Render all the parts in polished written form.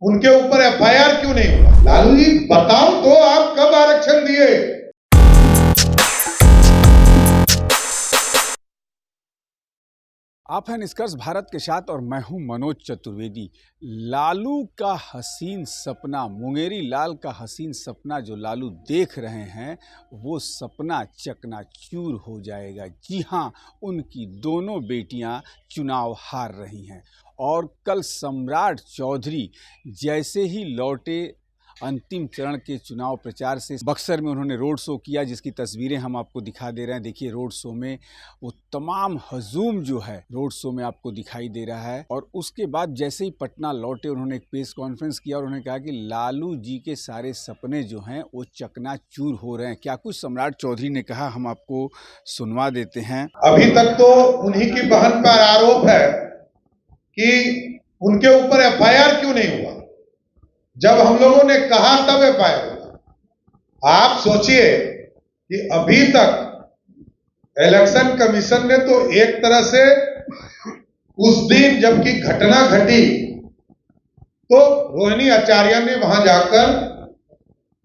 उनके ऊपर एफआईआर क्यों नहीं हुआ? लालू जी बताओ तो, आप कब आरक्षण दिए? आप हैं निष्कर्ष भारत के साथ और मैं हूं मनोज चतुर्वेदी। लालू का हसीन सपना, मुंगेरी लाल का हसीन सपना जो लालू देख रहे हैं, वो सपना चकनाचूर हो जाएगा। जी हां, उनकी दोनों बेटियां चुनाव हार रही हैं और कल सम्राट चौधरी जैसे ही लौटे अंतिम चरण के चुनाव प्रचार से, बक्सर में उन्होंने रोड शो किया, जिसकी तस्वीरें हम आपको दिखा दे रहे हैं। देखिए, रोड शो में वो तमाम हजूम जो है रोड शो में आपको दिखाई दे रहा है। और उसके बाद जैसे ही पटना लौटे, उन्होंने एक प्रेस कॉन्फ्रेंस किया और उन्होंने कहा कि लालू जी के सारे सपने जो हैं वो चकनाचूर हो रहे हैं। क्या कुछ सम्राट चौधरी ने कहा, हम आपको सुनवा देते हैं। अभी तक तो उन्हीं की बहन पर आरोप है कि उनके ऊपर एफआईआर क्यों नहीं हुआ। जब हम लोगों ने कहा तब एफआईआर हुआ। आप सोचिए कि अभी तक इलेक्शन कमीशन ने तो एक तरह से उस दिन जबकि घटना घटी तो रोहिणी आचार्य ने वहां जाकर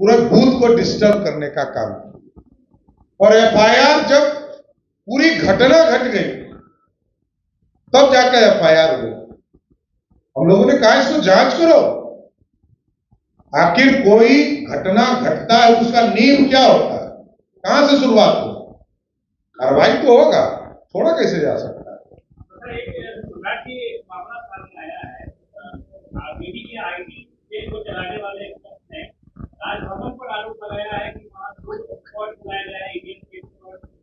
पूरे बूथ को डिस्टर्ब करने का काम किया और एफआईआर जब पूरी घटना घट गई तब जाकर एफआईआर हुई। हम लोगों ने कहा इसको जांच करो, आखिर कोई घटना घटता है उसका नींव क्या होता है, कहां से शुरुआत हो, कार्रवाई तो होगा, थोड़ा कैसे जा सकता है।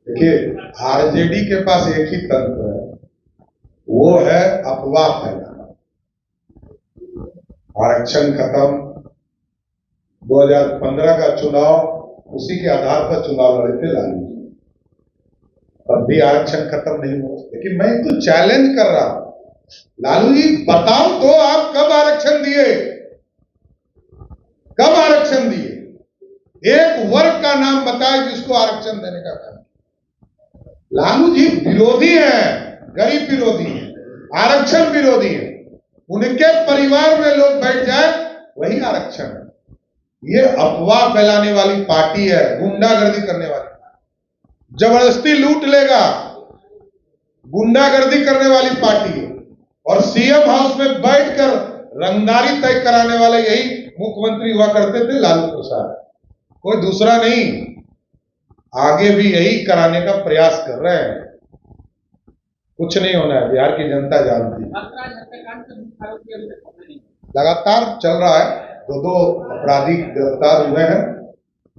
देखिए, आरजेडी के पास एक ही तंत्र है, वो है अफवाह फैलाना। आरक्षण खत्म, 2015 का चुनाव, उसी के आधार पर चुनाव लड़े थे लालू जी, तब भी आरक्षण खत्म नहीं हुआ। लेकिन मैं तो चैलेंज कर रहा हूं, लालू जी बताओ तो, आप कब आरक्षण दिए? कब आरक्षण दिए? एक वर्ग का नाम बताए जिसको आरक्षण देने का काम। लालू जी विरोधी हैं, गरीब विरोधी हैं, आरक्षण विरोधी हैं। उनके परिवार में लोग बैठ जाए वही आरक्षण है। ये अफवाह फैलाने वाली पार्टी है, गुंडागर्दी करने वाली, जबरदस्ती लूट लेगा, गुंडागर्दी करने वाली पार्टी है। और सीएम हाउस में बैठकर रंगदारी तय कराने वाले यही मुख्यमंत्री हुआ करते थे, लालू प्रसाद, कोई दूसरा नहीं। आगे भी यही कराने का प्रयास कर रहे हैं। कुछ नहीं होना है, बिहार की जनता जानती है। लगातार चल रहा है, दो अपराधी गिरफ्तार हुए हैं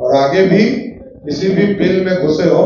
और आगे भी किसी भी बिल में घुसे हो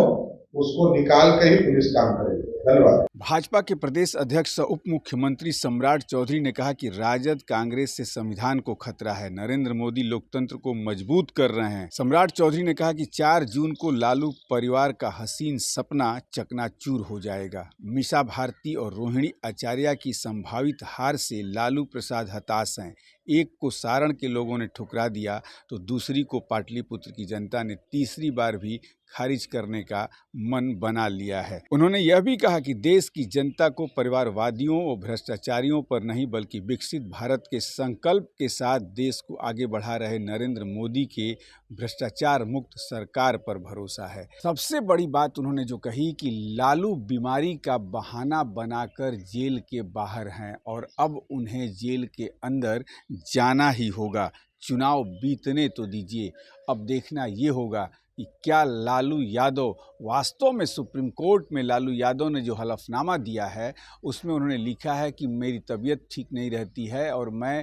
उसको निकाल के ही पुलिस काम करेगी। धन्यवाद। भाजपा के प्रदेश अध्यक्ष उप मुख्यमंत्री सम्राट चौधरी ने कहा कि राजद कांग्रेस से संविधान को खतरा है, नरेंद्र मोदी लोकतंत्र को मजबूत कर रहे हैं। सम्राट चौधरी ने कहा कि 4 जून को लालू परिवार का हसीन सपना चकनाचूर हो जाएगा। मीसा भारती और रोहिणी आचार्य की संभावित हार से लालू प्रसाद हताश हैं। एक को सारण के लोगों ने ठुकरा दिया तो दूसरी को पाटलिपुत्र की जनता ने तीसरी बार भी खारिज करने का मन बना लिया है। उन्होंने यह भी कहा कि देश की जनता को परिवारवादियों और भ्रष्टाचारियों पर नहीं बल्कि विकसित भारत के संकल्प के साथ देश को आगे बढ़ा रहे नरेंद्र मोदी के भ्रष्टाचार मुक्त सरकार पर भरोसा है। सबसे बड़ी बात उन्होंने जो कही कि लालू बीमारी का बहाना बनाकर जेल के बाहर हैं और अब उन्हें जेल के अंदर जाना ही होगा। चुनाव बीतने तो दीजिए, अब देखना ये होगा कि क्या लालू यादव वास्तव में, सुप्रीम कोर्ट में लालू यादव ने जो हलफनामा दिया है उसमें उन्होंने लिखा है कि मेरी तबीयत ठीक नहीं रहती है और मैं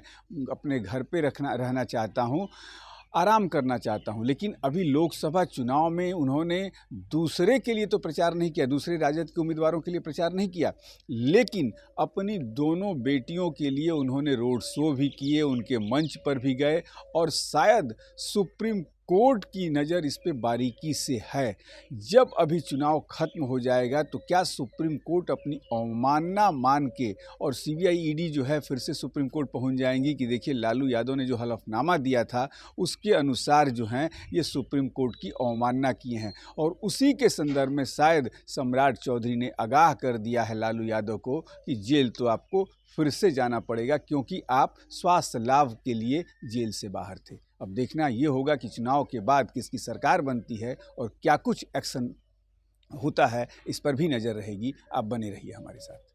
अपने घर पे रहना चाहता हूँ, आराम करना चाहता हूं। लेकिन अभी लोकसभा चुनाव में उन्होंने दूसरे के लिए तो प्रचार नहीं किया, दूसरे राजद के उम्मीदवारों के लिए प्रचार नहीं किया, लेकिन अपनी दोनों बेटियों के लिए उन्होंने रोड शो भी किए, उनके मंच पर भी गए और शायद सुप्रीम कोर्ट की नज़र इस पे बारीकी से है। जब अभी चुनाव खत्म हो जाएगा तो क्या सुप्रीम कोर्ट अपनी अवमानना मान के और सीबीआई ईडी जो है फिर से सुप्रीम कोर्ट पहुंच जाएंगी कि देखिए लालू यादव ने जो हलफनामा दिया था उसके अनुसार जो हैं ये सुप्रीम कोर्ट की अवमानना किए हैं। और उसी के संदर्भ में शायद सम्राट चौधरी ने आगाह कर दिया है लालू यादव को कि जेल तो आपको फिर से जाना पड़ेगा क्योंकि आप स्वास्थ्य लाभ के लिए जेल से बाहर थे। अब देखना ये होगा कि चुनाव के बाद किसकी सरकार बनती है और क्या कुछ एक्शन होता है, इस पर भी नज़र रहेगी। आप बने रहिए हमारे साथ।